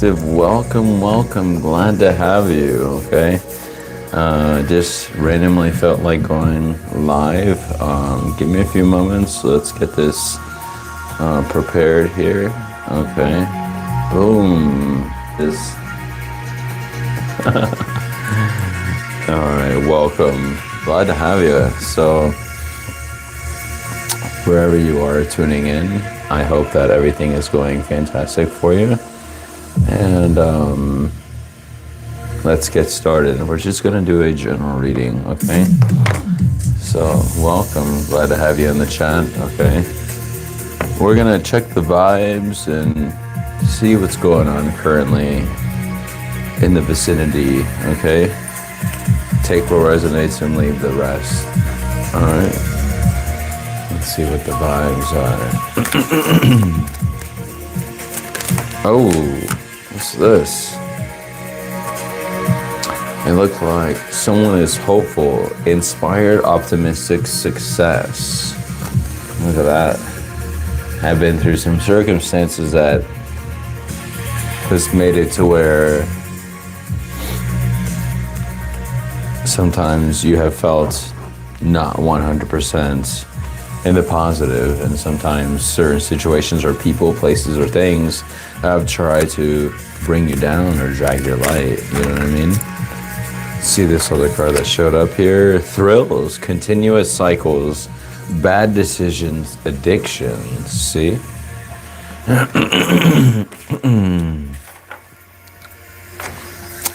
Welcome, glad to have you. Okay, just randomly felt like going live. Give me a few moments. Let's get this prepared here. Okay, boom. This. All right, welcome. Glad to have you. So, wherever you are tuning in, I hope that everything is going fantastic for you. And let's get started. We're just going to do a general reading, okay? So, welcome. Glad to have you in the chat, okay? We're going to check the vibes and see what's going on currently in the vicinity, okay? Take what resonates and leave the rest, all right? Let's see what the vibes are. Oh, what's this? It looks like someone is hopeful, inspired, optimistic, success. Look at that. I've been through some circumstances that has made it to where sometimes you have felt not 100% in the positive, and sometimes certain situations or people, places, or things have tried to bring you down or drag your light. You know what I mean? See this other card that showed up here? Thrills, continuous cycles, bad decisions, addictions. See?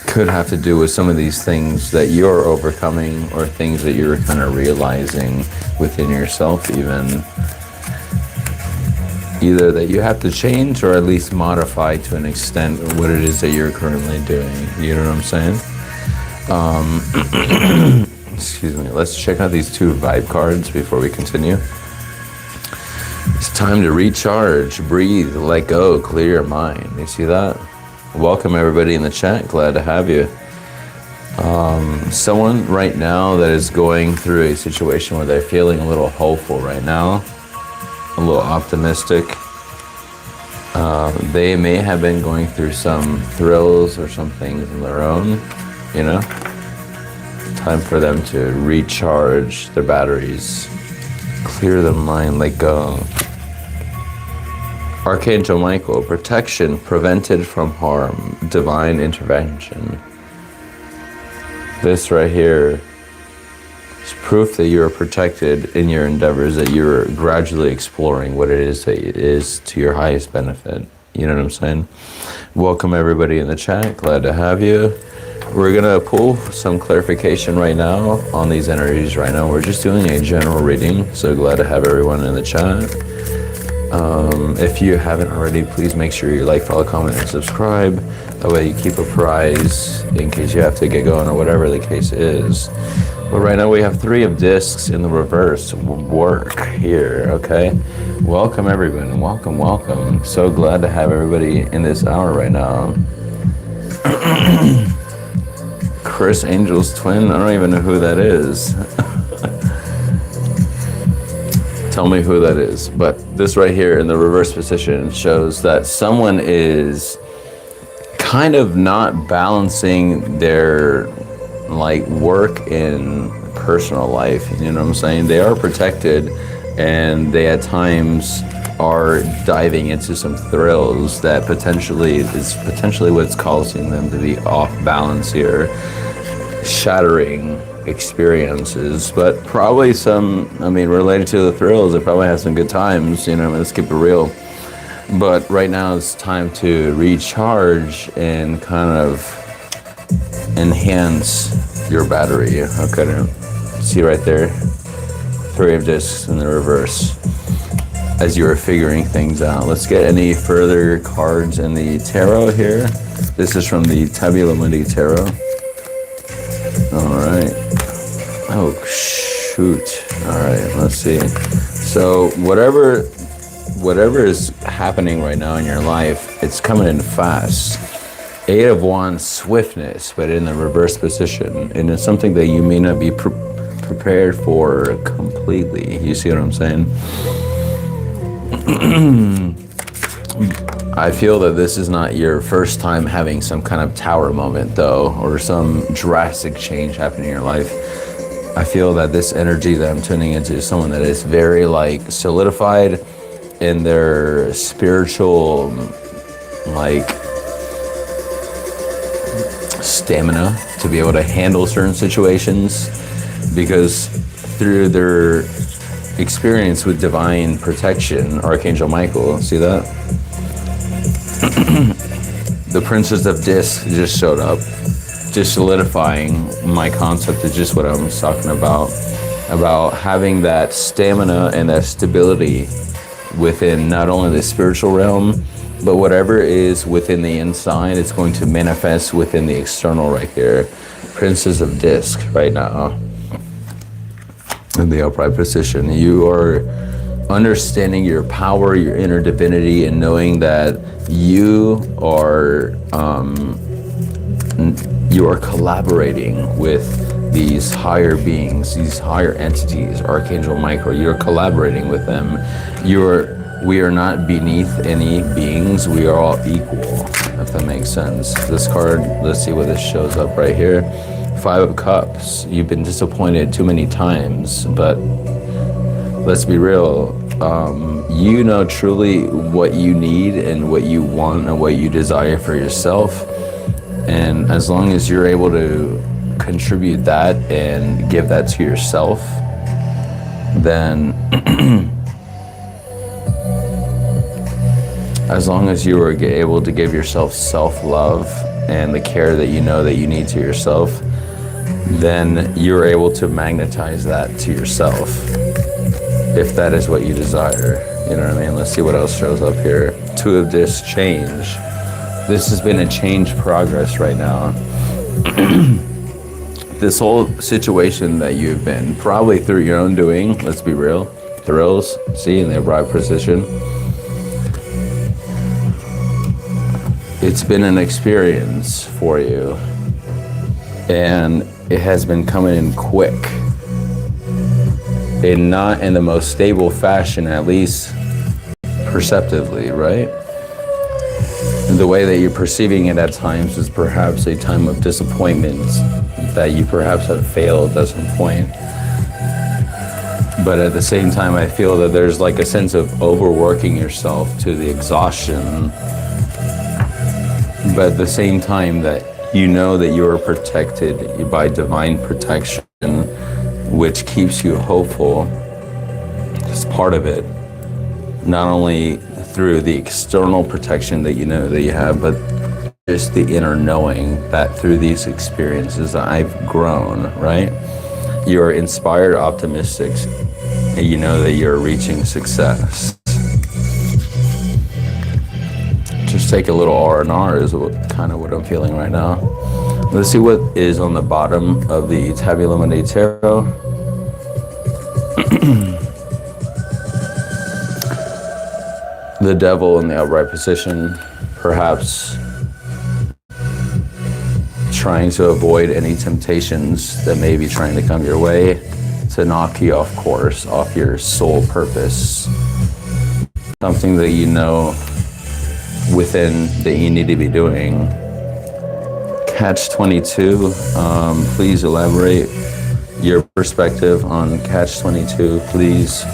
Could have to do with some of these things that you're overcoming or things that you're kind of realizing within yourself even. Either that you have to change or at least modify to an extent what it is that you're currently doing. You know what I'm saying? Excuse me. Let's check out these two vibe cards before we continue. It's time to recharge, breathe, let go, clear your mind. You see that? Welcome everybody in the chat. Glad to have you. Someone right now that is going through a situation where they're feeling a little hopeful right now, a little optimistic. They may have been going through some thrills or some things of their own, you know? Time for them to recharge their batteries, clear their mind, let go. Archangel Michael, protection, prevented from harm, divine intervention. This right here is proof that you are protected in your endeavors, that you're gradually exploring what it is that it is to your highest benefit. You know what I'm saying? Welcome everybody in the chat. Glad to have you. We're gonna pull some clarification right now on these energies right now. We're just doing a general reading, so glad to have everyone in the chat. If you haven't already, please make sure you like, follow, comment, and subscribe. That way you keep apprised in case you have to get going or whatever the case is. But right now we have 3 of discs in the reverse work here, okay? Welcome everyone, welcome. So glad to have everybody in this hour right now. Chris Angel's twin, I don't even know who that is. Tell me who that is. But this right here in the reverse position shows that someone is kind of not balancing their like work and personal life. You know what I'm saying? They are protected and they at times are diving into some thrills that potentially what's causing them to be off balance here, shattering experiences, but probably some, related to the thrills, it probably has some good times, you know, let's keep it real. But right now it's time to recharge and kind of enhance your battery. Okay, see right there, 3 of discs in the reverse as you are figuring things out. Let's get any further cards in the tarot here. This is from the Tabula Mundi Tarot. All right. Oh, shoot. All right, let's see. So whatever is happening right now in your life, it's coming in fast. 8 of Wands, swiftness, but in the reverse position. And it's something that you may not be prepared for completely. You see what I'm saying? I feel that this is not your first time having some kind of tower moment though, or some drastic change happen in your life. I feel that this energy that I'm tuning into is someone that is very like solidified in their spiritual like stamina to be able to handle certain situations, because through their experience with divine protection, Archangel Michael, see that? The Princess of Disc just showed up, just solidifying my concept of just what I was talking about having that stamina and that stability within not only the spiritual realm, but whatever is within the inside, it's going to manifest within the external right here. Princess of Disc right now in the upright position. You are understanding your power, your inner divinity, and knowing that you are collaborating with these higher beings, these higher entities, Archangel Michael. You're collaborating with them. We are not beneath any beings. We are all equal, if that makes sense. This card, let's see what this shows up right here. 5 of Cups. You've been disappointed too many times, but let's be real. You know truly what you need and what you want and what you desire for yourself. And as long as you're able to contribute that and give that to yourself, then as long as you are able to give yourself self-love and the care that you know that you need to yourself, then you're able to magnetize that to yourself, if that is what you desire. You know what I mean? Let's see what else shows up here. 2 of Discs, change. This has been a change progress right now. This whole situation that you've been, probably through your own doing, let's be real, thrills, see, in the right position. It's been an experience for you, and it has been coming in quick, and not in the most stable fashion, at least perceptively, right? And the way that you're perceiving it at times is perhaps a time of disappointment, that you perhaps have failed at some point. But at the same time, I feel that there's like a sense of overworking yourself to the exhaustion. But at the same time that you know that you are protected by divine protection, which keeps you hopeful. It's part of it. Not only through the external protection that you know that you have, but just the inner knowing that through these experiences I've grown, right? You're inspired, optimistic, and you know that you're reaching success. Just take a little R&R is kind of what I'm feeling right now. Let's see what is on the bottom of the Tabula Mundi Tarot. The Devil in the upright position, perhaps trying to avoid any temptations that may be trying to come your way to knock you off course, off your soul purpose. Something that you know within that you need to be doing. Catch-22, please elaborate your perspective on Catch-22, please.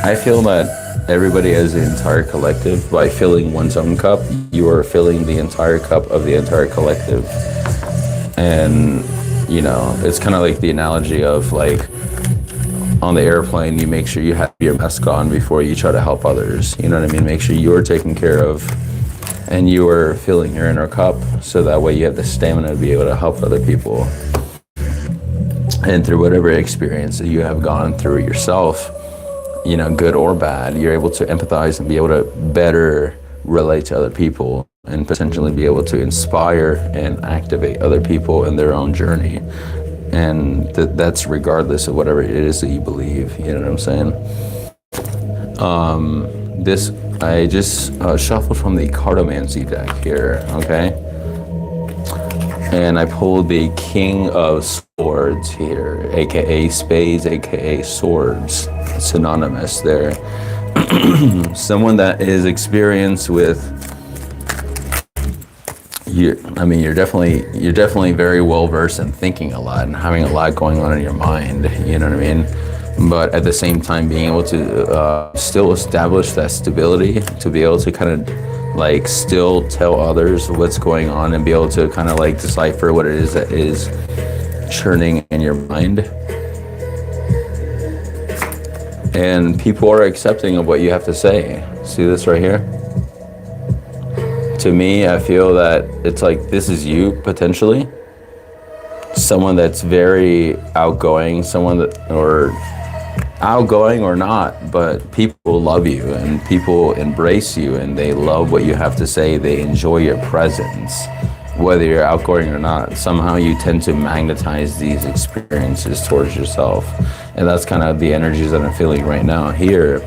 I feel that everybody as the entire collective, by filling one's own cup, you are filling the entire cup of the entire collective. And, you know, it's kind of like the analogy of like, on the airplane, you make sure you have your mask on before you try to help others. You know what I mean? Make sure you're taken care of and you are filling your inner cup, so that way you have the stamina to be able to help other people. And through whatever experience that you have gone through yourself, you know, good or bad, you're able to empathize and be able to better relate to other people and potentially be able to inspire and activate other people in their own journey. And that's regardless of whatever it is that you believe, you know what I'm saying? This, I just shuffled from the Cartomancy deck here, okay? And I pulled the King of Swords here, aka Spades, aka Swords, synonymous there. Someone that is experienced with you. I mean, you're definitely very well versed in thinking a lot and having a lot going on in your mind. You know what I mean? But at the same time, being able to still establish that stability, to be able to kind of like still tell others what's going on and be able to kind of like decipher what it is that is churning in your mind. And people are accepting of what you have to say. See this right here? To me, I feel that it's like this is you potentially. Someone that's very outgoing, someone that, or outgoing or not, but people love you and people embrace you and they love what you have to say. They enjoy your presence. Whether you're outgoing or not, somehow you tend to magnetize these experiences towards yourself. And that's kind of the energies that I'm feeling right now here,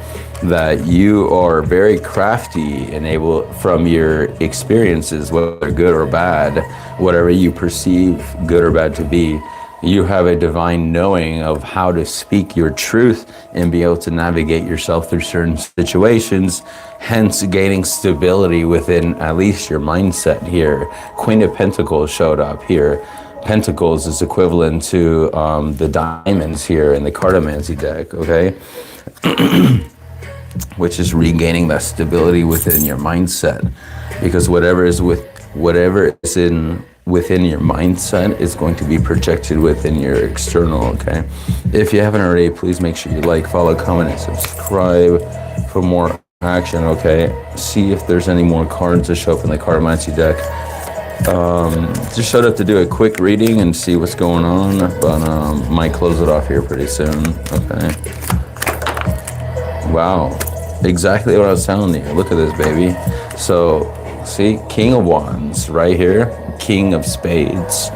that you are very crafty and able, from your experiences, whether good or bad, whatever you perceive good or bad to be, you have a divine knowing of how to speak your truth and be able to navigate yourself through certain situations, hence gaining stability within at least your mindset here. Queen of Pentacles showed up here. Pentacles is equivalent to the diamonds here in the Cartomancy deck, okay? Which is regaining that stability within your mindset, because whatever is within your mindset is going to be projected within your external, okay? If you haven't already, please make sure you like, follow, comment, and subscribe for more action, okay? See if there's any more cards that show up in the Cartomancy deck. Just showed up to do a quick reading and see what's going on, but might close it off here pretty soon, okay? Wow, exactly what I was telling you. Look at this, baby. So, see, King of Wands right here, King of Spades.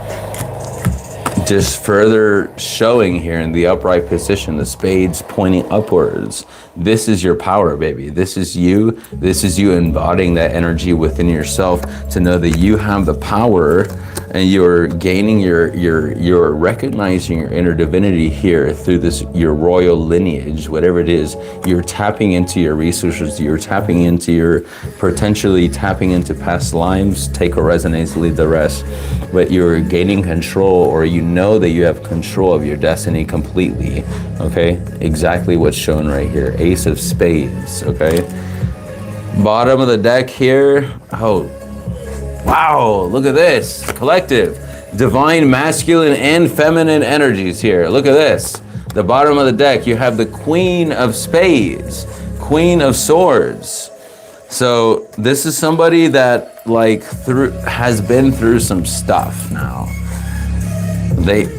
Just further showing here in the upright position, the spades pointing upwards. This is your power, baby. This is you embodying that energy within yourself to know that you have the power, and you're gaining you're recognizing your inner divinity here through this, your royal lineage, whatever it is. You're tapping into your resources, you're tapping into potentially tapping into past lives. Take what resonates, leave the rest. But you're gaining control, or you know that you have control of your destiny completely, okay? Exactly what's shown right here, Ace of Spades, okay? Bottom of the deck here, oh, wow, look at this, collective, divine masculine and feminine energies here. Look at this, the bottom of the deck, you have the Queen of Spades, Queen of Swords. So this is somebody that has been through some stuff now.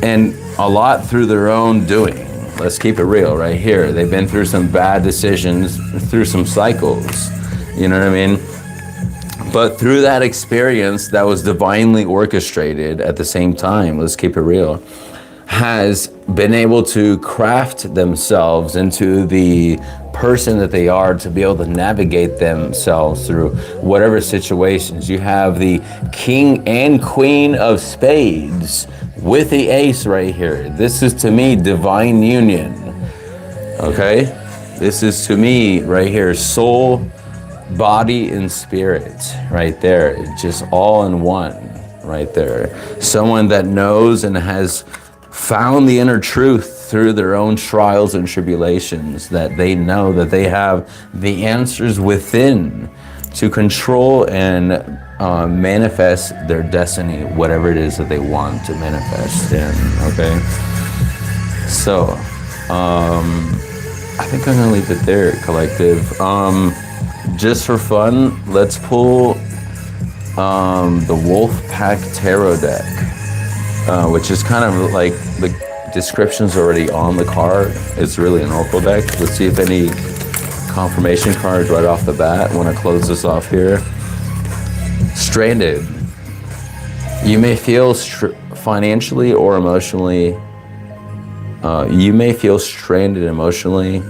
And a lot through their own doing. Let's keep it real right here. They've been through some bad decisions, through some cycles. You know what I mean? But through that experience that was divinely orchestrated at the same time, let's keep it real, has been able to craft themselves into the person that they are, to be able to navigate themselves through whatever situations. You have the King and Queen of Spades with the Ace right here. This is, to me, divine union, okay? This is, to me, right here, soul, body, and spirit right there. It's just all in one right there. Someone that knows and has found the inner truth through their own trials and tribulations, that they know that they have the answers within to control and manifest their destiny, whatever it is that they want to manifest in, okay? So, I think I'm gonna leave it there, collective. Just for fun, let's pull the Wolf Pack Tarot deck, which is kind of like the description's already on the card. It's really an oracle deck. Let's see if any confirmation cards right off the bat. I want to close this off here. Stranded. You may feel financially or emotionally. You may feel stranded emotionally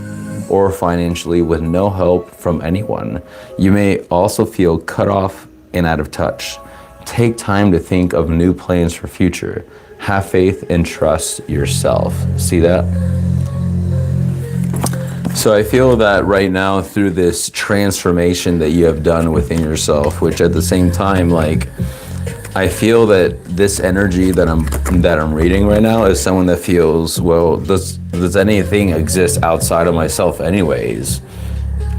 or financially with no help from anyone. You may also feel cut off and out of touch. Take time to think of new plans for future. Have faith and trust yourself. See that? So I feel that right now through this transformation that you have done within yourself, which at the same time, like, I feel that this energy that I'm reading right now is someone that feels, well, does anything exist outside of myself anyways?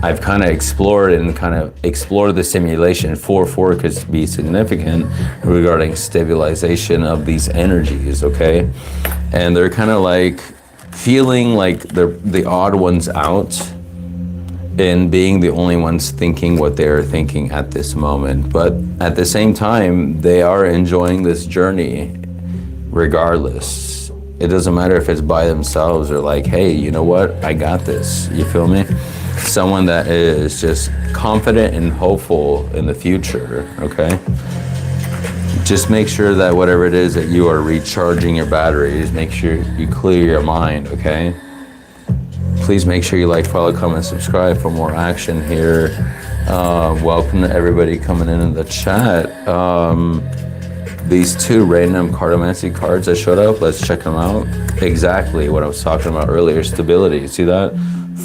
I've kind of explored the simulation. 4-4 could be significant regarding stabilization of these energies, okay? And they're kind of like feeling like they're the odd ones out and being the only ones thinking what they're thinking at this moment. But at the same time, they are enjoying this journey regardless. It doesn't matter if it's by themselves or like, hey, you know what? I got this. You feel me? Someone that is just confident and hopeful in the future, okay? Just make sure that whatever it is that you are recharging your batteries, make sure you clear your mind, okay? Please make sure you like, follow, comment, subscribe for more action here. Welcome to everybody coming in the chat. These two random cartomancy cards that showed up, let's check them out. Exactly what I was talking about earlier, stability. See that?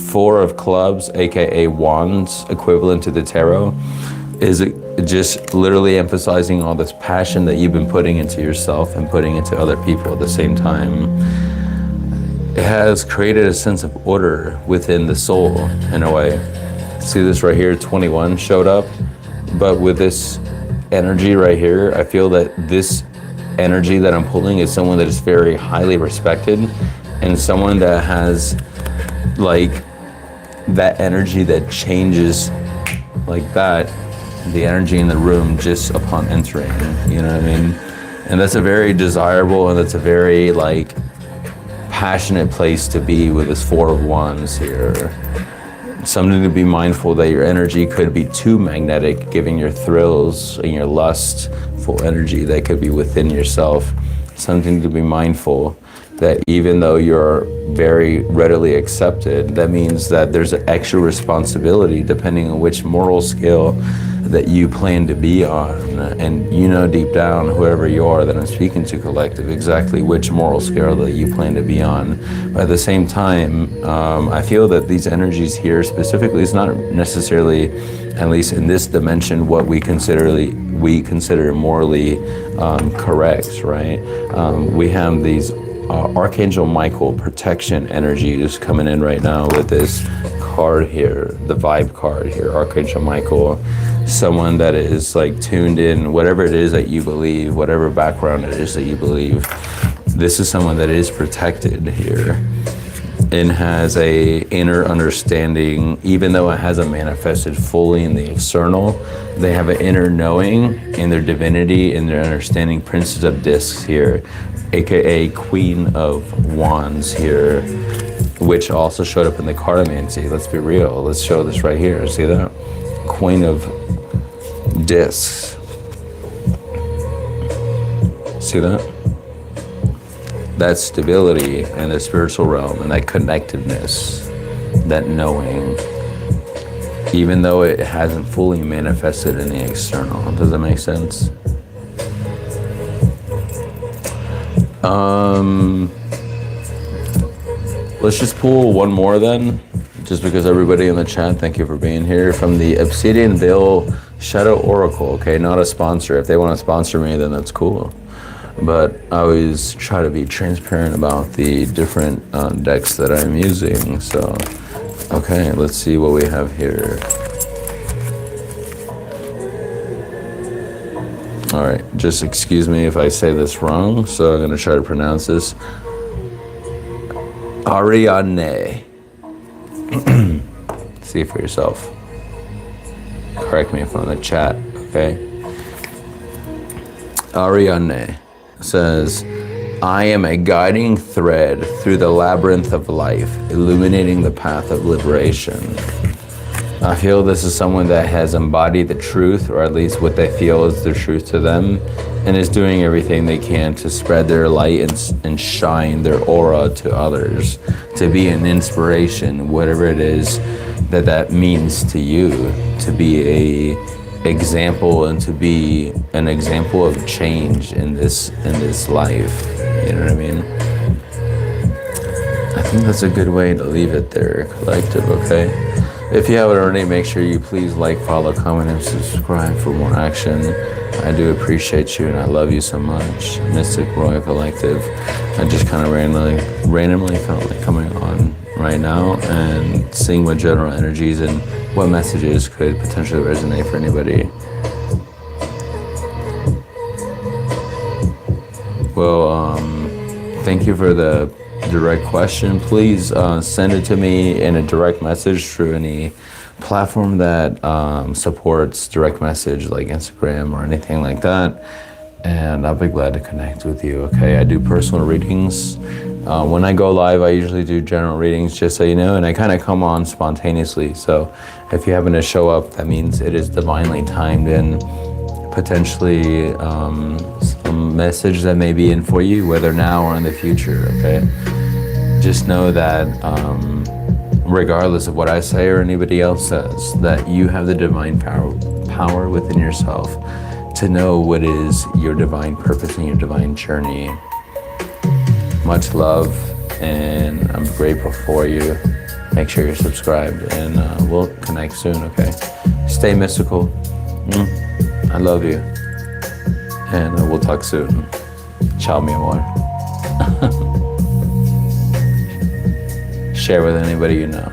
4 of clubs, aka wands, equivalent to the tarot, is just literally emphasizing all this passion that you've been putting into yourself and putting into other people at the same time. It has created a sense of order within the soul in a way. See this right here, 21 showed up, but with this energy right here, I feel that this energy that I'm pulling is someone that is very highly respected and someone that has like that energy that changes like that, the energy in the room just upon entering, you know what I mean? And that's a very desirable and that's a very like passionate place to be with this 4 of wands here. Something to be mindful that your energy could be too magnetic, giving your thrills and your lustful energy that could be within yourself. Something to be mindful that even though you're very readily accepted, that means that there's an extra responsibility depending on which moral scale that you plan to be on. And you know deep down, whoever you are that I'm speaking to collective, exactly which moral scale that you plan to be on. But at the same time, I feel that these energies here specifically is not necessarily, at least in this dimension, what we consider morally correct, right? We have these Archangel Michael protection energies coming in right now with this card here, the vibe card here, Archangel Michael, someone that is like tuned in, whatever it is that you believe, whatever background it is that you believe, this is someone that is protected here and has a inner understanding, even though it hasn't manifested fully in the external, they have an inner knowing in their divinity and their understanding. Princess of Discs here, aka Queen of Wands here, which also showed up in the cartomancy. Let's be real. Let's show this right here. See that? Queen of Discs. See that? That stability and the spiritual realm and that connectedness, that knowing, even though it hasn't fully manifested in the external. Does that make sense? Let's just pull one more then, just because everybody in the chat, thank you for being here, from the Obsidian Veil Shadow Oracle. Okay, not a sponsor. If they want to sponsor me, then that's cool. But I always try to be transparent about the different decks that I'm using. So, okay, let's see what we have here. All right, just excuse me if I say this wrong. So I'm gonna try to pronounce this. Ariane. See for yourself. Correct me if I'm in the chat, okay? Ariane says, I am a guiding thread through the labyrinth of life, illuminating the path of liberation. I feel this is someone that has embodied the truth, or at least what they feel is the truth to them, and is doing everything they can to spread their light and shine their aura to others, to be an inspiration, whatever it is that means to you, to be a example and to be an example of change in this life. You know what I mean? I That's a good way to leave it there, collective, okay? If you haven't already, make sure you please like, follow, comment, and subscribe for more action. I do appreciate you and I love you so much. Mystic Royal Collective. I just kind of randomly felt like coming on right now and seeing what general energies and what messages could potentially resonate for anybody. Well, thank you for the direct question. Please send it to me in a direct message through any platform that supports direct message like Instagram or anything like that, and I'll be glad to connect with you. Okay, I do personal readings. When I go live, I usually do general readings, just so you know, and I kind of come on spontaneously. So if you happen to show up, that means it is divinely timed in. Potentially some message that may be in for you, whether now or in the future, okay? Just know that regardless of what I say or anybody else says, that you have the divine power within yourself to know what is your divine purpose and your divine journey. Much love, and I'm grateful for you. Make sure you're subscribed, and we'll connect soon, okay? Stay mystical. I love you, and we'll talk soon. Ciao, mi amor. Share with anybody you know.